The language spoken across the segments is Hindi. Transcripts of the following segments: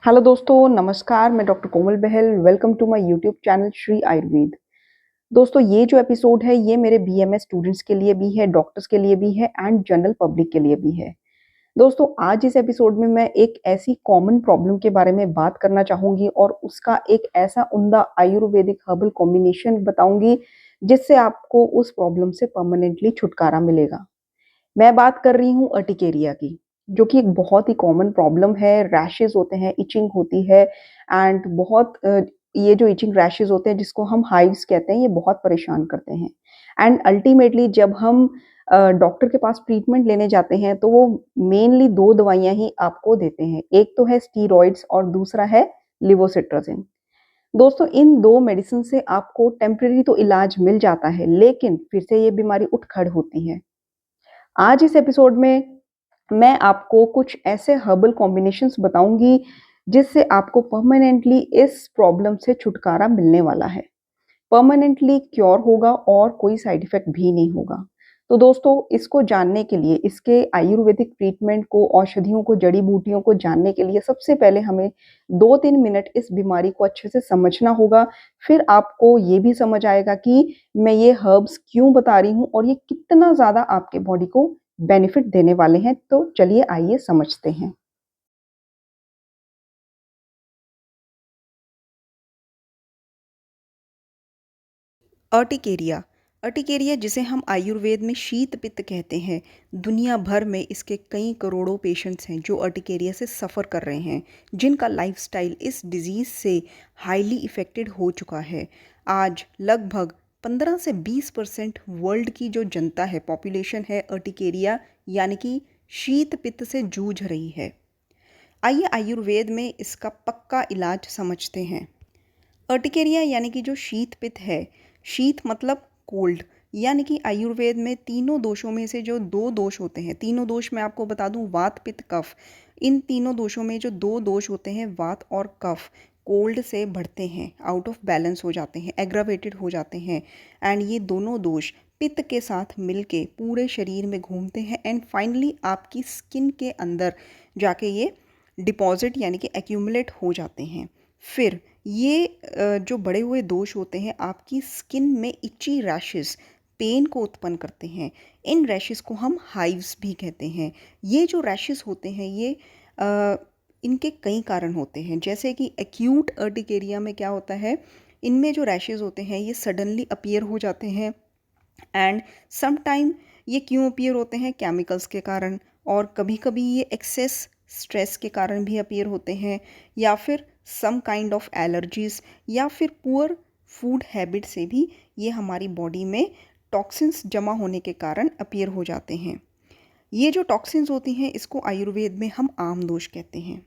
हेलो दोस्तों, नमस्कार। मैं doctor Komal Bahl. Welcome to my YouTube channel Shri Ayurveda. दोस्तों, ये जो एपिसोड है ये मेरे बीएमएस स्टूडेंट्स के लिए भी है, डॉक्टर्स के लिए भी है एंड जनरल पब्लिक के लिए भी है। दोस्तों, आज इस एपिसोड में मैं एक ऐसी कॉमन प्रॉब्लम के बारे में बात करना चाहूंगी और उसका एक ऐसा उम्दा आयुर्वेदिक हर्बल कॉम्बिनेशन बताऊंगी जिससे आपको उस प्रॉब्लम से परमानेंटली छुटकारा मिलेगा। मैं बात कर रही हूँ अर्टिकेरिया की, जो कि एक बहुत ही कॉमन प्रॉब्लम है। रैशेज़ होते हैं, इचिंग होती है एंड ये जो इचिंग रैशेज़ होते हैं जिसको हम हाइव्स कहते हैं, ये बहुत परेशान करते हैं। एंड अल्टीमेटली जब हम डॉक्टर के पास ट्रीटमेंट लेने जाते हैं तो वो मेनली 2 दवाइयाँ ही आपको देते हैं। एक तो है स्टेरॉइड्स और दूसरा है लिवोसिट्राजिन। दोस्तों, इन 2 मेडिसिन से आपको टेम्परेरी तो इलाज मिल जाता है, लेकिन फिर से ये बीमारी उठ-खड़ होती है। आज इस एपिसोड में मैं आपको कुछ ऐसे हर्बल कॉम्बिनेशंस बताऊंगी जिससे आपको परमानेंटली इस प्रॉब्लम से छुटकारा मिलने वाला है। परमानेंटली क्योर होगा और कोई साइड इफेक्ट भी नहीं होगा। तो दोस्तों, इसको जानने के लिए, इसके आयुर्वेदिक ट्रीटमेंट को, औषधियों को, जड़ी बूटियों को जानने के लिए सबसे पहले हमें 2-3 मिनट इस बीमारी को अच्छे से समझना होगा। फिर आपको ये भी समझ आएगा कि मैं ये हर्ब्स क्यों बता रही हूँ और ये कितना ज़्यादा आपके बॉडी को बेनिफिट देने वाले हैं। तो चलिए आइए समझते हैं। अर्टिकेरिया। अर्टिकेरिया जिसे हम आयुर्वेद में शीत पित्त कहते हैं, दुनिया भर में इसके कई करोड़ों पेशेंट्स हैं जो अर्टिकेरिया से सफ़र कर रहे हैं, जिनका लाइफस्टाइल इस डिज़ीज़ से हाईली इफ़ेक्टेड हो चुका है। आज लगभग 15 से 20% वर्ल्ड की जो जनता है, पॉपुलेशन है, अर्टिकेरिया यानी कि शीत पित्त से जूझ रही है। आइए आयुर्वेद में इसका पक्का इलाज समझते हैं। अर्टिकेरिया यानी कि जो शीत पित्त है, शीत मतलब कोल्ड, यानी कि आयुर्वेद में तीनों दोषों में से जो 2 दोष होते हैं, तीनों दोष मैं आपको बता दूं, वात पित्त कफ। इन तीनों दोषों में जो 2 दोष होते हैं, वात और कफ, कोल्ड से बढ़ते हैं, आउट ऑफ बैलेंस हो जाते हैं, एग्रावेटेड हो जाते हैं। एंड ये दोनों दोष पित्त के साथ मिलके पूरे शरीर में घूमते हैं एंड फाइनली आपकी स्किन के अंदर जाके ये डिपॉजिट यानी कि एक्यूमुलेट हो जाते हैं। फिर ये जो बढ़े हुए दोष होते हैं आपकी स्किन में इची रैशेस, पेन को उत्पन्न करते हैं। इन रैशेस को हम हाइव्स भी कहते हैं। ये जो रैशेस होते हैं ये अ, इनके कई कारण होते हैं, जैसे कि एक्यूट अर्टिकेरिया में क्या होता है, इनमें जो रैशेस होते हैं ये सडनली अपीयर हो जाते हैं। एंड सम टाइम ये क्यों अपीयर होते हैं, केमिकल्स के कारण, और कभी कभी ये एक्सेस स्ट्रेस के कारण भी अपीयर होते हैं, या फिर सम काइंड ऑफ एलर्जीज, या फिर पुअर फूड हैबिट से भी ये हमारी बॉडी में टॉक्सिन्स जमा होने के कारण अपीयर हो जाते हैं। ये जो टॉक्सिन्स होती हैं इसको आयुर्वेद में हम आम दोष कहते हैं।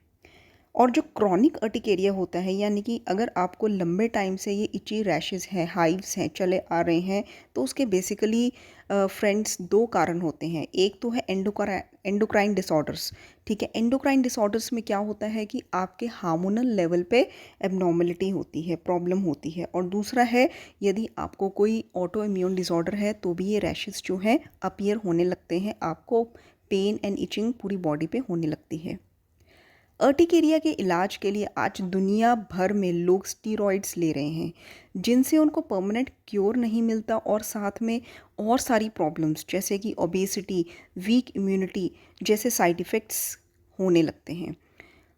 और जो क्रॉनिक अर्टिकेरिया होता है, यानी कि अगर आपको लंबे टाइम से ये इची रैशेस हैं, हाइव्स हैं, चले आ रहे हैं, तो उसके बेसिकली फ्रेंड्स 2 कारण होते हैं। एक तो है एंडोक्राइन डिसऑर्डर्स। ठीक है, एंडोक्राइन डिसऑर्डर्स में क्या होता है कि आपके हार्मोनल लेवल पे एबनॉर्मलिटी होती है, प्रॉब्लम होती है। और दूसरा है, यदि आपको कोई ऑटो इम्यून डिसऑर्डर है तो भी ये रैशेस जो हैं अपीयर होने लगते हैं, आपको पेन एंड इचिंग पूरी बॉडी पे होने लगती है। अर्टिकेरिया के इलाज के लिए आज दुनिया भर में लोग स्टीरॉइड्स ले रहे हैं, जिनसे उनको परमानेंट क्योर नहीं मिलता और साथ में और सारी प्रॉब्लम्स जैसे कि ओबेसिटी, वीक इम्यूनिटी जैसे साइड इफ़ेक्ट्स होने लगते हैं।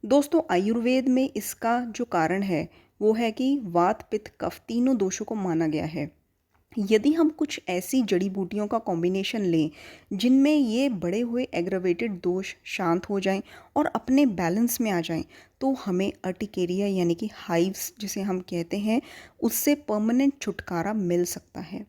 दोस्तों, आयुर्वेद में इसका जो कारण है वो है कि वात पित्त कफ तीनों दोषों को माना गया है। यदि हम कुछ ऐसी जड़ी बूटियों का कॉम्बिनेशन लें जिनमें ये बड़े हुए एग्रवेटेड दोष शांत हो जाएं और अपने बैलेंस में आ जाएं, तो हमें अर्टिकेरिया यानी कि हाइव्स जिसे हम कहते हैं उससे परमानेंट छुटकारा मिल सकता है।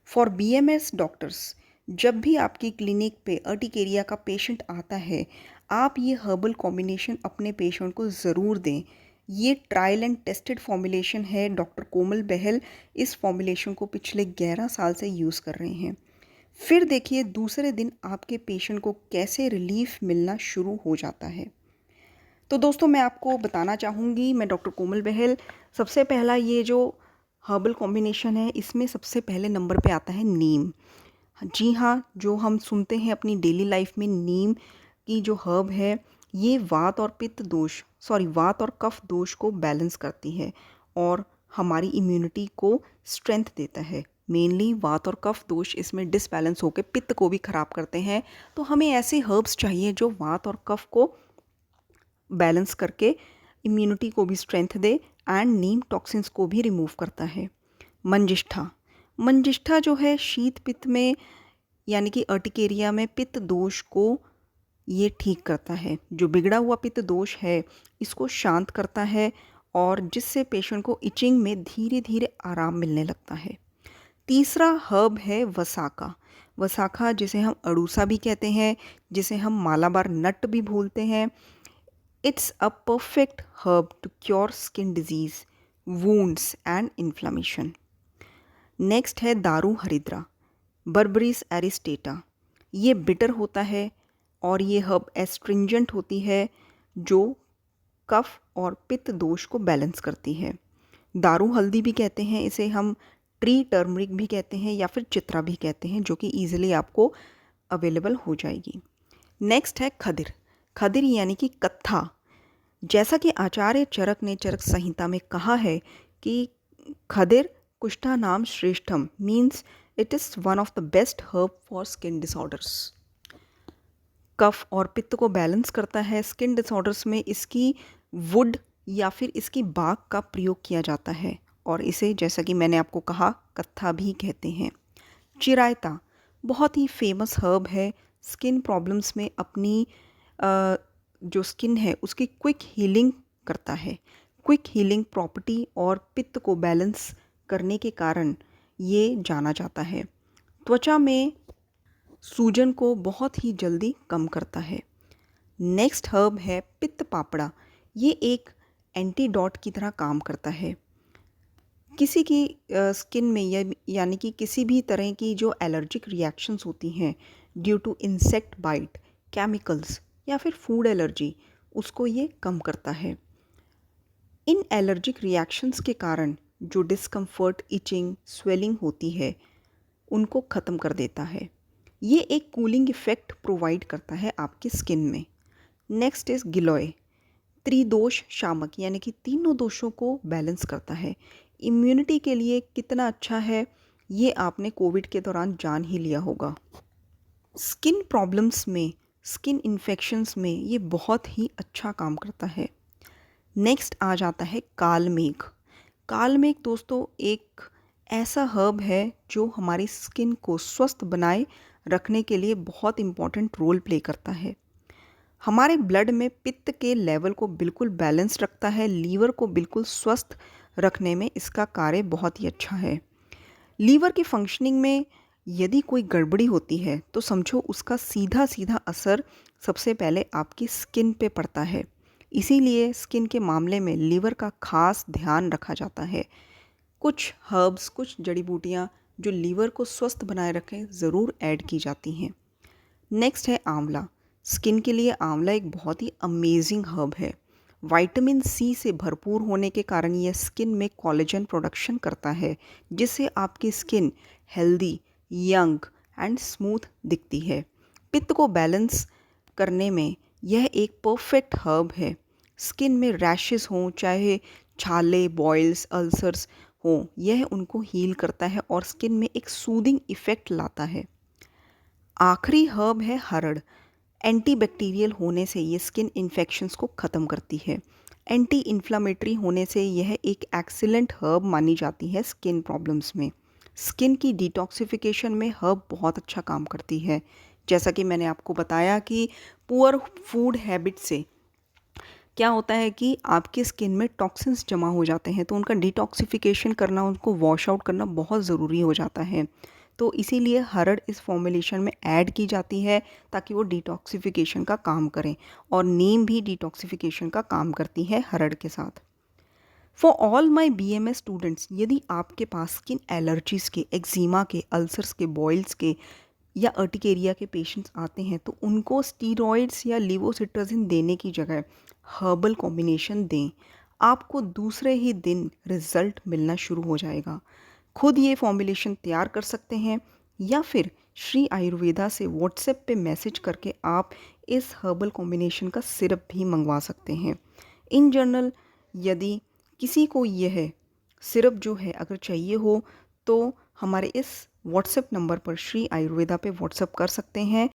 फॉर बीएमएस डॉक्टर्स, जब भी आपकी क्लिनिक पे अर्टिकेरिया का पेशेंट आता है, आप ये हर्बल कॉम्बिनेशन अपने पेशेंट को ज़रूर दें। ये ट्रायल एंड टेस्टेड फॉर्मुलेशन है। डॉक्टर कोमल बहल इस फॉर्मुलेशन को पिछले 11 साल से यूज़ कर रहे हैं। फिर देखिए दूसरे दिन आपके पेशेंट को कैसे रिलीफ मिलना शुरू हो जाता है। तो दोस्तों, मैं आपको बताना चाहूँगी, मैं डॉक्टर कोमल बहल, सबसे पहला ये जो हर्बल कॉम्बिनेशन है इसमें सबसे पहले नंबर पे आता है नीम। जी हाँ, जो हम सुनते हैं अपनी डेली लाइफ में, नीम की जो हर्ब है ये वात और कफ दोष को बैलेंस करती है और हमारी इम्यूनिटी को स्ट्रेंथ देता है। मेनली वात और कफ दोष इसमें डिसबैलेंस होकर पित्त को भी खराब करते हैं। तो हमें ऐसे हर्ब्स चाहिए जो वात और कफ को बैलेंस करके इम्यूनिटी को भी strength they and Neem toxins को भी रिमूव करता है। मंजिष्ठा जो है शीत पित्त में यानी कि अर्टिकेरिया में पित्त दोष को ये ठीक करता है। जो बिगड़ा हुआ पित्त दोष है इसको शांत करता है और जिससे पेशेंट को इचिंग में धीरे धीरे आराम मिलने लगता है। तीसरा हर्ब है वसाखा। वसाखा जिसे हम अड़ूसा भी कहते हैं, जिसे हम मालाबार नट भी बोलते हैं। It's a perfect herb to cure skin disease, wounds and inflammation. Next है दारू हरिद्रा, बर्बरीज एरिस्टेटा। ये बिटर होता है और ये हर्ब एस्ट्रिंजेंट होती है जो कफ और पित्त दोष को बैलेंस करती है। दारू हल्दी भी कहते हैं इसे हम, ट्री टर्मरिक भी कहते हैं या फिर चित्रा भी कहते हैं, जो कि ईजिली आपको अवेलेबल हो जाएगी। नेक्स्ट है खदिर। खदिर यानी कि कत्था। जैसा कि आचार्य चरक ने चरक संहिता में कहा है कि खदिर कुष्ठा नाम श्रेष्ठम means it is one of the best herb for skin disorders. कफ और पित्त को बैलेंस करता है। स्किन डिसऑर्डर्स में इसकी वुड या फिर इसकी बाक का प्रयोग किया जाता है और इसे जैसा कि मैंने आपको कहा कत्था भी कहते हैं। चिरायता बहुत ही फेमस हर्ब है। स्किन प्रॉब्लम्स में अपनी जो स्किन है उसकी क्विक हीलिंग करता है। क्विक हीलिंग प्रॉपर्टी और पित्त को बैलेंस करने के कारण ये जाना जाता है। त्वचा में सूजन को बहुत ही जल्दी कम करता है। नेक्स्ट हर्ब है पित्त पापड़ा। ये एक एंटीडॉट की तरह काम करता है। किसी की स्किन में यानी कि किसी भी तरह की जो एलर्जिक रिएक्शंस होती हैं due to insect bite, chemicals या फिर फूड एलर्जी, उसको ये कम करता है। इन एलर्जिक रिएक्शंस के कारण जो डिस्कम्फर्ट, इचिंग, स्वेलिंग होती है उनको ख़त्म कर देता है। ये एक कूलिंग इफ़ेक्ट प्रोवाइड करता है आपकी स्किन में। नेक्स्ट इज़ गिलोय। त्रिदोष शामक यानी कि तीनों दोषों को बैलेंस करता है। इम्यूनिटी के लिए कितना अच्छा है ये आपने कोविड के दौरान जान ही लिया होगा। स्किन प्रॉब्लम्स में, स्किन इन्फेक्शंस में ये बहुत ही अच्छा काम करता है। नेक्स्ट आ जाता है कालमेघ। कालमेघ दोस्तों एक ऐसा हर्ब है जो हमारी स्किन को स्वस्थ बनाए रखने के लिए बहुत इम्पॉर्टेंट रोल प्ले करता है। हमारे ब्लड में पित्त के लेवल को बिल्कुल बैलेंस रखता है। लीवर को बिल्कुल स्वस्थ रखने में इसका कार्य बहुत ही अच्छा है। लीवर की फंक्शनिंग में यदि कोई गड़बड़ी होती है तो समझो उसका सीधा सीधा असर सबसे पहले आपकी स्किन पे पड़ता है। इसीलिए स्किन के मामले में लीवर का खास ध्यान रखा जाता है। कुछ हर्ब्स, कुछ जड़ी बूटियाँ जो लीवर को स्वस्थ बनाए रखें ज़रूर ऐड की जाती हैं। नेक्स्ट है आंवला। स्किन के लिए आंवला एक बहुत ही अमेजिंग हर्ब है। विटामिन सी से भरपूर होने के कारण यह स्किन में कोलेजन प्रोडक्शन करता है, जिससे आपकी skin healthy, young and smooth दिखती है। पित्त को बैलेंस करने में यह एक परफेक्ट हर्ब है। स्किन में रैशेस हों, चाहे छाले, बॉयल्स, अल्सर्स हों, यह उनको हील करता है और स्किन में एक सूदिंग इफ़ेक्ट लाता है। आखिरी हर्ब है हरड़। एंटीबैक्टीरियल होने से ये स्किन इन्फेक्शंस को ख़त्म करती है। एंटी इन्फ्लामेटरी होने से यह एक एक्सीलेंट हर्ब मानी जाती है स्किन प्रॉब्लम्स में। स्किन की डिटॉक्सिफिकेशन में हर्ब बहुत अच्छा काम करती है। जैसा कि मैंने आपको बताया कि पुअर फूड हैबिट से क्या होता है कि आपकी स्किन में टॉक्सिन्स जमा हो जाते हैं, तो उनका डिटॉक्सिफिकेशन करना, उनको वॉश आउट करना बहुत ज़रूरी हो जाता है। तो इसीलिए हरड़ इस फॉर्मुलेशन में ऐड की जाती है ताकि वो डिटॉक्सिफिकेशन का काम करें, और नीम भी डिटॉक्सिफिकेशन का काम करती है हरड़ के साथ। For all my BMS students, यदि आपके पास स्किन एलर्जीज़ के, एक्जिमा के, अल्सर्स के, बॉयल्स के या अर्टिकेरिया के पेशेंट्स आते हैं तो उनको स्टीरॉयड्स या लिवोसिट्राजिन देने की जगह हर्बल कॉम्बिनेशन दें। आपको दूसरे ही दिन रिज़ल्ट मिलना शुरू हो जाएगा। खुद ये फॉर्मुलेशन तैयार कर सकते हैं या फिर श्री आयुर्वेदा से व्हाट्सएप पे मैसेज करके आप इस हर्बल कॉम्बिनेशन का सिरप भी मंगवा सकते हैं। इन जनरल यदि किसी को यह सिरप जो है अगर चाहिए हो तो हमारे इस व्हाट्सएप नंबर पर श्री आयुर्वेदा पे व्हाट्सएप कर सकते हैं।